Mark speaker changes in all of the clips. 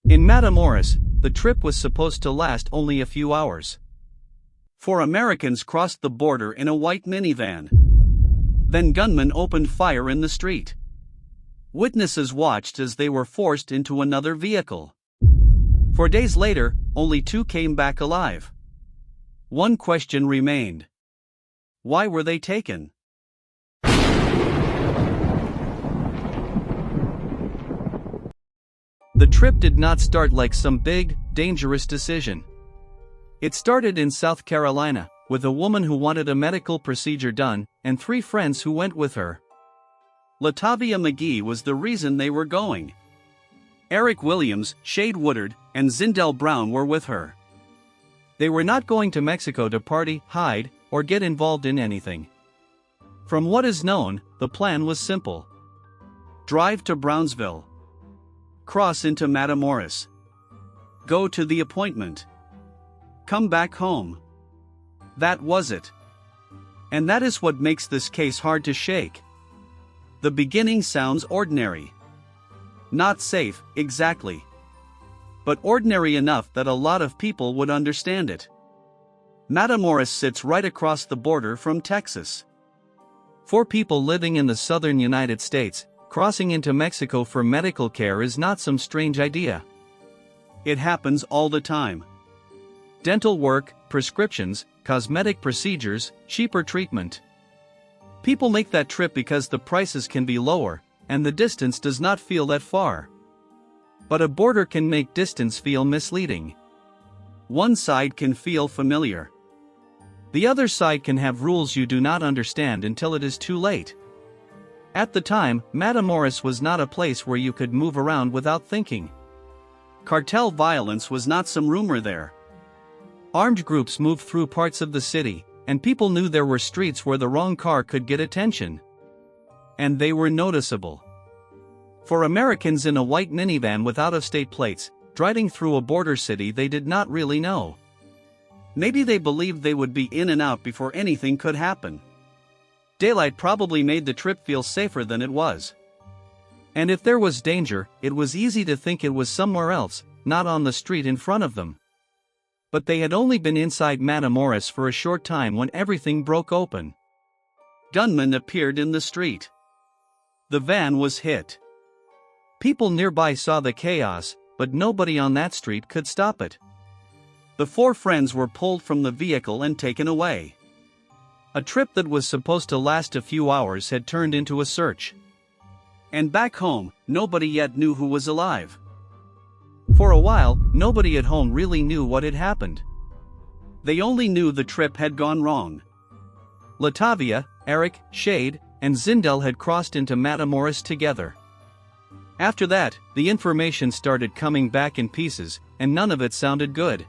Speaker 1: In Matamoros, the trip was supposed to last only a few hours. 4 Americans crossed the border in a white minivan. Then gunmen opened fire in the street. Witnesses watched as they were forced into another vehicle. 4 days later, only 2 came back alive. One question remained. Why were they taken? The trip did not start like some big, dangerous decision. It started in South Carolina, with a woman who wanted a medical procedure done, and 3 friends who went with her. Latavia McGee was the reason they were going. Eric Williams, Shaeed Woodard, and Zindell Brown were with her. They were not going to Mexico to party, hide, or get involved in anything. From what is known, the plan was simple. Drive to Brownsville. Cross into Matamoros. Go to the appointment. Come back home. That was it. And that is what makes this case hard to shake. The beginning sounds ordinary. Not safe, exactly. But ordinary enough that a lot of people would understand it. Matamoros sits right across the border from Texas. 4 people living in the southern United States, crossing into Mexico for medical care is not some strange idea. It happens all the time. Dental work, prescriptions, cosmetic procedures, cheaper treatment. People make that trip because the prices can be lower, and the distance does not feel that far. But a border can make distance feel misleading. One side can feel familiar. The other side can have rules you do not understand until it is too late. At the time, Matamoros was not a place where you could move around without thinking. Cartel violence was not some rumor there. Armed groups moved through parts of the city, and people knew there were streets where the wrong car could get attention. And they were noticeable. For Americans in a white minivan with out-of-state plates, driving through a border city they did not really know. Maybe they believed they would be in and out before anything could happen. Daylight probably made the trip feel safer than it was. And if there was danger, it was easy to think it was somewhere else, not on the street in front of them. But they had only been inside Matamoros for a short time when everything broke open. Gunmen appeared in the street. The van was hit. People nearby saw the chaos, but nobody on that street could stop it. The 4 friends were pulled from the vehicle and taken away. A trip that was supposed to last a few hours had turned into a search. And back home, nobody yet knew who was alive. For a while, nobody at home really knew what had happened. They only knew the trip had gone wrong. Latavia, Eric, Shaeed, and Zindell had crossed into Matamoros together. After that, the information started coming back in pieces, and none of it sounded good.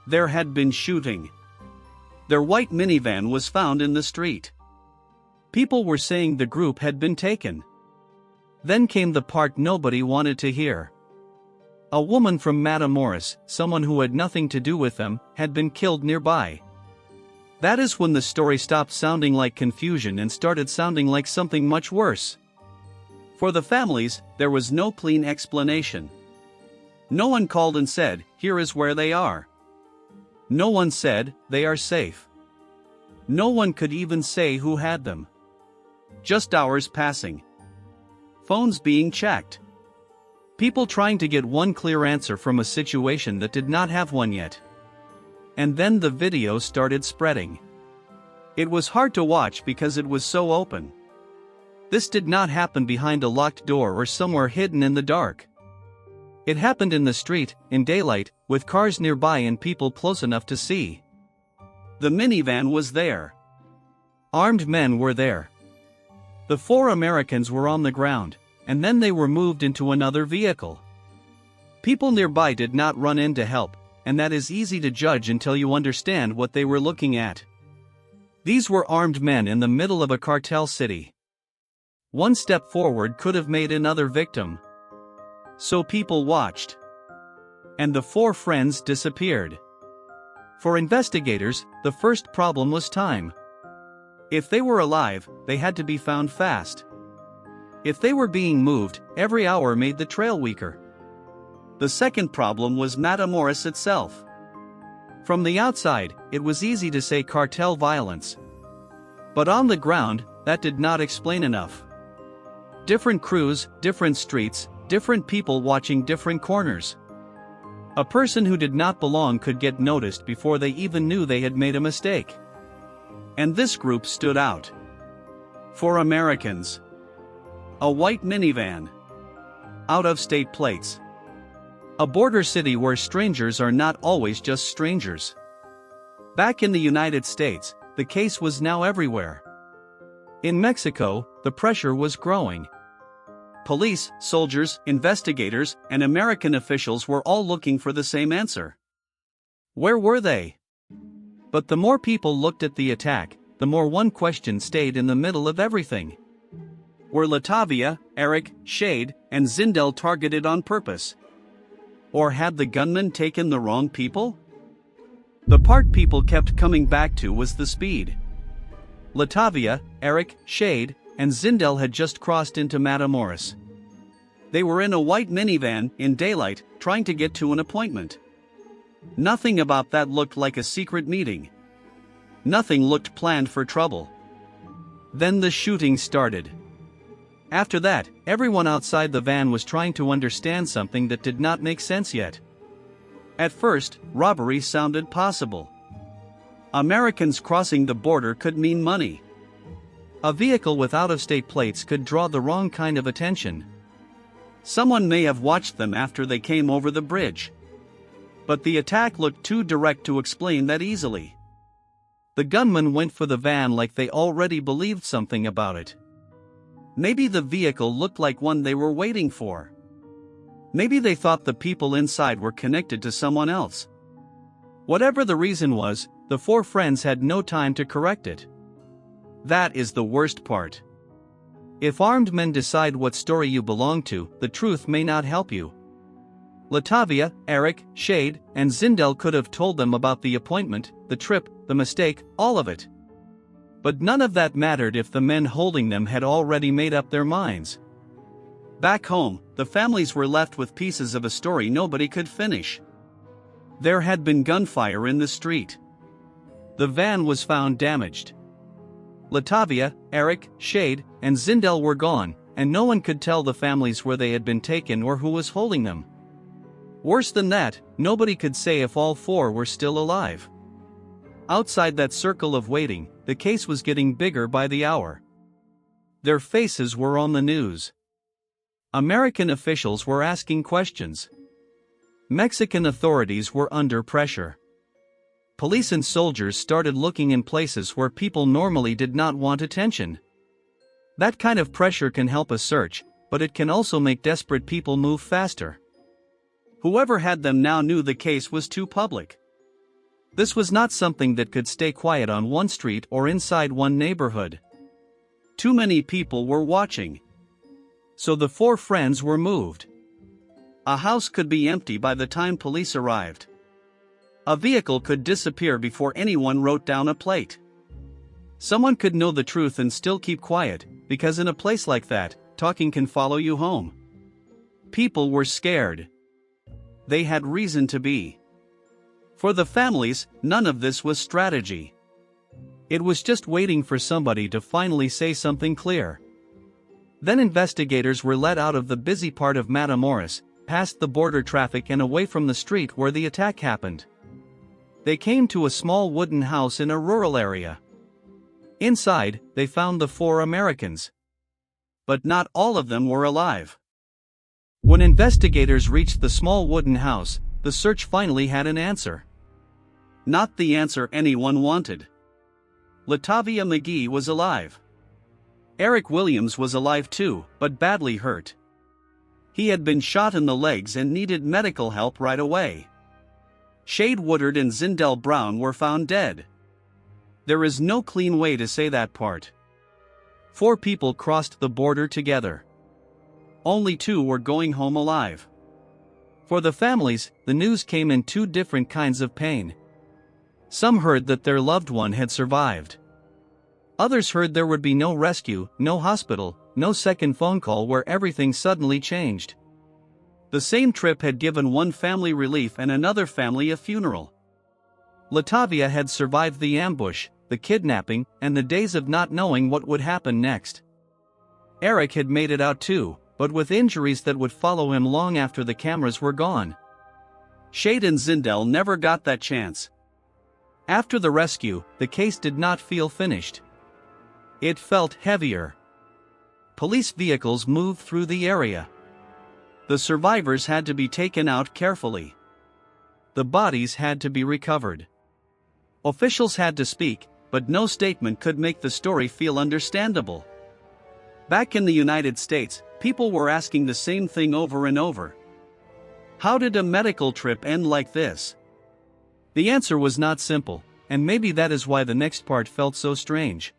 Speaker 1: There had been shooting. Their white minivan was found in the street. People were saying the group had been taken. Then came the part nobody wanted to hear. A woman from Matamoros, someone who had nothing to do with them, had been killed nearby. That is when the story stopped sounding like confusion and started sounding like something much worse. For the families, there was no clean explanation. No one called and said, "Here is where they are." No one said, "They are safe." No one could even say who had them. Just hours passing. Phones being checked. People trying to get one clear answer from a situation that did not have one yet. And then the video started spreading. It was hard to watch because it was so open. This did not happen behind a locked door or somewhere hidden in the dark. It happened in the street, in daylight, with cars nearby and people close enough to see. The minivan was there. Armed men were there. The 4 Americans were on the ground, and then they were moved into another vehicle. People nearby did not run in to help, and that is easy to judge until you understand what they were looking at. These were armed men in the middle of a cartel city. One step forward could have made another victim. So people watched. And the 4 friends disappeared. For investigators, the first problem was time. If they were alive, they had to be found fast. If they were being moved, every hour made the trail weaker. The second problem was Matamoros itself. From the outside, it was easy to say cartel violence. But on the ground, that did not explain enough. Different crews, different streets, different people watching different corners. A person who did not belong could get noticed before they even knew they had made a mistake. And this group stood out. 4 Americans. A white minivan. Out-of-state plates. A border city where strangers are not always just strangers. Back in the United States, the case was now everywhere. In Mexico, the pressure was growing. Police, soldiers, investigators, and American officials were all looking for the same answer. Where were they? But the more people looked at the attack, the more one question stayed in the middle of everything. Were Latavia, Eric, Shaeed, and Zindell targeted on purpose? Or had the gunman taken the wrong people? The part people kept coming back to was the speed. Latavia, Eric, Shaeed, and Zindell had just crossed into Matamoros. They were in a white minivan, in daylight, trying to get to an appointment. Nothing about that looked like a secret meeting. Nothing looked planned for trouble. Then the shooting started. After that, everyone outside the van was trying to understand something that did not make sense yet. At first, robbery sounded possible. Americans crossing the border could mean money. A vehicle with out-of-state plates could draw the wrong kind of attention. Someone may have watched them after they came over the bridge. But the attack looked too direct to explain that easily. The gunman went for the van like they already believed something about it. Maybe the vehicle looked like one they were waiting for. Maybe they thought the people inside were connected to someone else. Whatever the reason was, the 4 friends had no time to correct it. That is the worst part. If armed men decide what story you belong to, the truth may not help you. Latavia, Eric, Shaeed, and Zindell could have told them about the appointment, the trip, the mistake, all of it. But none of that mattered if the men holding them had already made up their minds. Back home, the families were left with pieces of a story nobody could finish. There had been gunfire in the street. The van was found damaged. Latavia, Eric, Shaeed, and Zindell were gone, and no one could tell the families where they had been taken or who was holding them. Worse than that, nobody could say if all 4 were still alive. Outside that circle of waiting, the case was getting bigger by the hour. Their faces were on the news. American officials were asking questions. Mexican authorities were under pressure. Police and soldiers started looking in places where people normally did not want attention. That kind of pressure can help a search, but it can also make desperate people move faster. Whoever had them now knew the case was too public. This was not something that could stay quiet on one street or inside one neighborhood. Too many people were watching. So the 4 friends were moved. A house could be empty by the time police arrived. A vehicle could disappear before anyone wrote down a plate. Someone could know the truth and still keep quiet, because in a place like that, talking can follow you home. People were scared. They had reason to be. For the families, none of this was strategy. It was just waiting for somebody to finally say something clear. Then investigators were let out of the busy part of Matamoros, past the border traffic and away from the street where the attack happened. They came to a small wooden house in a rural area. Inside, they found the 4 Americans. But not all of them were alive. When investigators reached the small wooden house, the search finally had an answer. Not the answer anyone wanted. Latavia McGee was alive. Eric Williams was alive too, but badly hurt. He had been shot in the legs and needed medical help right away. Shaeed Woodard and Zindell Brown were found dead. There is no clean way to say that part. 4 people crossed the border together. Only 2 were going home alive. For the families, the news came in 2 different kinds of pain. Some heard that their loved one had survived. Others heard there would be no rescue, no hospital, no second phone call where everything suddenly changed. The same trip had given one family relief and another family a funeral. Latavia had survived the ambush, the kidnapping, and the days of not knowing what would happen next. Eric had made it out too, but with injuries that would follow him long after the cameras were gone. Shaeed and Zindell never got that chance. After the rescue, the case did not feel finished. It felt heavier. Police vehicles moved through the area. The survivors had to be taken out carefully. The bodies had to be recovered. Officials had to speak, but no statement could make the story feel understandable. Back in the United States, people were asking the same thing over and over. How did a medical trip end like this? The answer was not simple, and maybe that is why the next part felt so strange.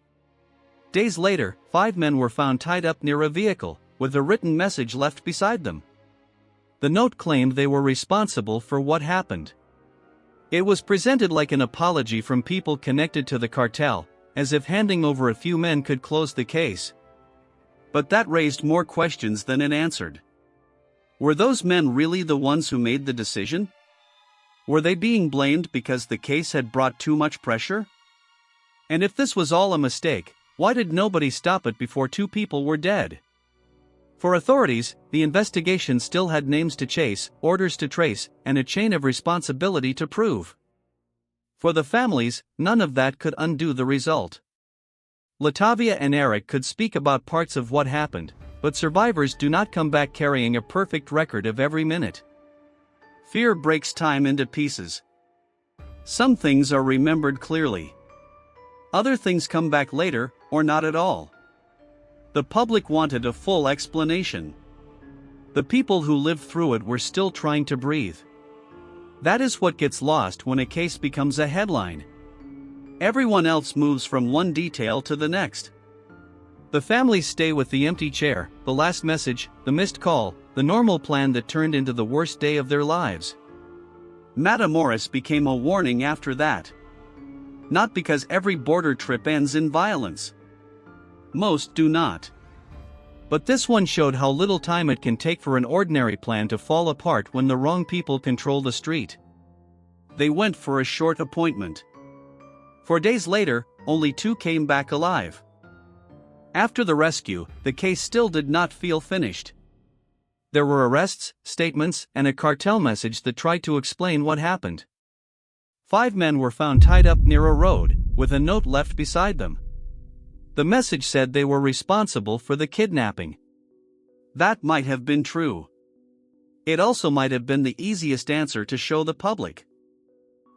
Speaker 1: Days later, 5 men were found tied up near a vehicle, with a written message left beside them. The note claimed they were responsible for what happened. It was presented like an apology from people connected to the cartel, as if handing over a few men could close the case. But that raised more questions than it answered. Were those men really the ones who made the decision? Were they being blamed because the case had brought too much pressure? And if this was all a mistake, why did nobody stop it before 2 people were dead? For authorities, the investigation still had names to chase, orders to trace, and a chain of responsibility to prove. For the families, none of that could undo the result. Latavia and Eric could speak about parts of what happened, but survivors do not come back carrying a perfect record of every minute. Fear breaks time into pieces. Some things are remembered clearly. Other things come back later, or not at all. The public wanted a full explanation. The people who lived through it were still trying to breathe. That is what gets lost when a case becomes a headline. Everyone else moves from one detail to the next. The families stay with the empty chair, the last message, the missed call, the normal plan that turned into the worst day of their lives. Matamoros became a warning after that. Not because every border trip ends in violence. Most do not. But this one showed how little time it can take for an ordinary plan to fall apart when the wrong people control the street. They went for a short appointment. 4 days later, only 2 came back alive. After the rescue, the case still did not feel finished. There were arrests, statements, and a cartel message that tried to explain what happened. 5 men were found tied up near a road, with a note left beside them. The message said they were responsible for the kidnapping. That might have been true. It also might have been the easiest answer to show the public.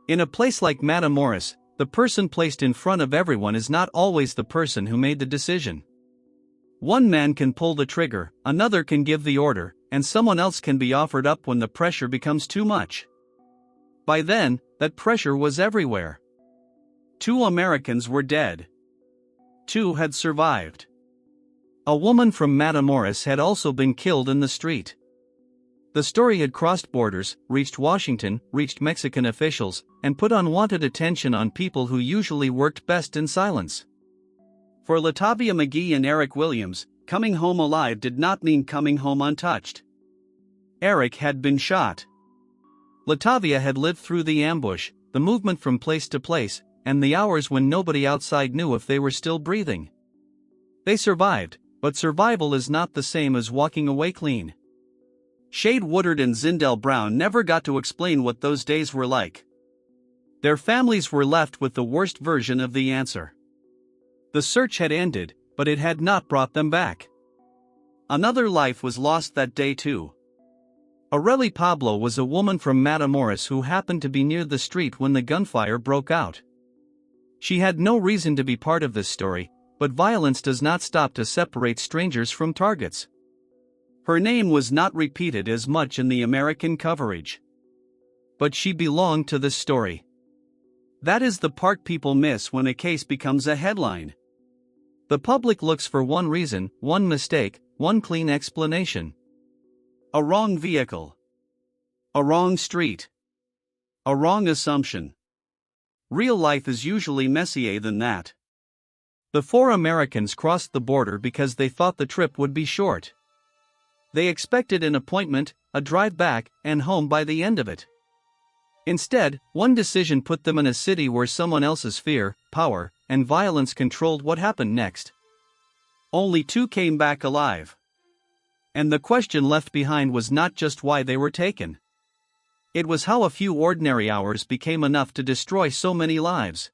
Speaker 1: In a place like Matamoros, the person placed in front of everyone is not always the person who made the decision. One man can pull the trigger, another can give the order, and someone else can be offered up when the pressure becomes too much. By then, that pressure was everywhere. 2 Americans were dead. 2 had survived. A woman from Matamoros had also been killed in the street. The story had crossed borders, reached Washington, reached Mexican officials, and put unwanted attention on people who usually worked best in silence. For Latavia McGee and Eric Williams, coming home alive did not mean coming home untouched. Eric had been shot. Latavia had lived through the ambush, the movement from place to place, and the hours when nobody outside knew if they were still breathing. They survived, but survival is not the same as walking away clean. Shaeed Woodard and Zindell Brown never got to explain what those days were like. Their families were left with the worst version of the answer. The search had ended, but it had not brought them back. Another life was lost that day too. Aurelie Pablo was a woman from Matamoros who happened to be near the street when the gunfire broke out. She had no reason to be part of this story, but violence does not stop to separate strangers from targets. Her name was not repeated as much in the American coverage. But she belonged to this story. That is the part people miss when a case becomes a headline. The public looks for one reason, one mistake, one clean explanation. A wrong vehicle. A wrong street. A wrong assumption. Real life is usually messier than that. The 4 Americans crossed the border because they thought the trip would be short. They expected an appointment, a drive back, and home by the end of it. Instead, one decision put them in a city where someone else's fear, power, and violence controlled what happened next. Only 2 came back alive. And the question left behind was not just why they were taken. It was how a few ordinary hours became enough to destroy so many lives.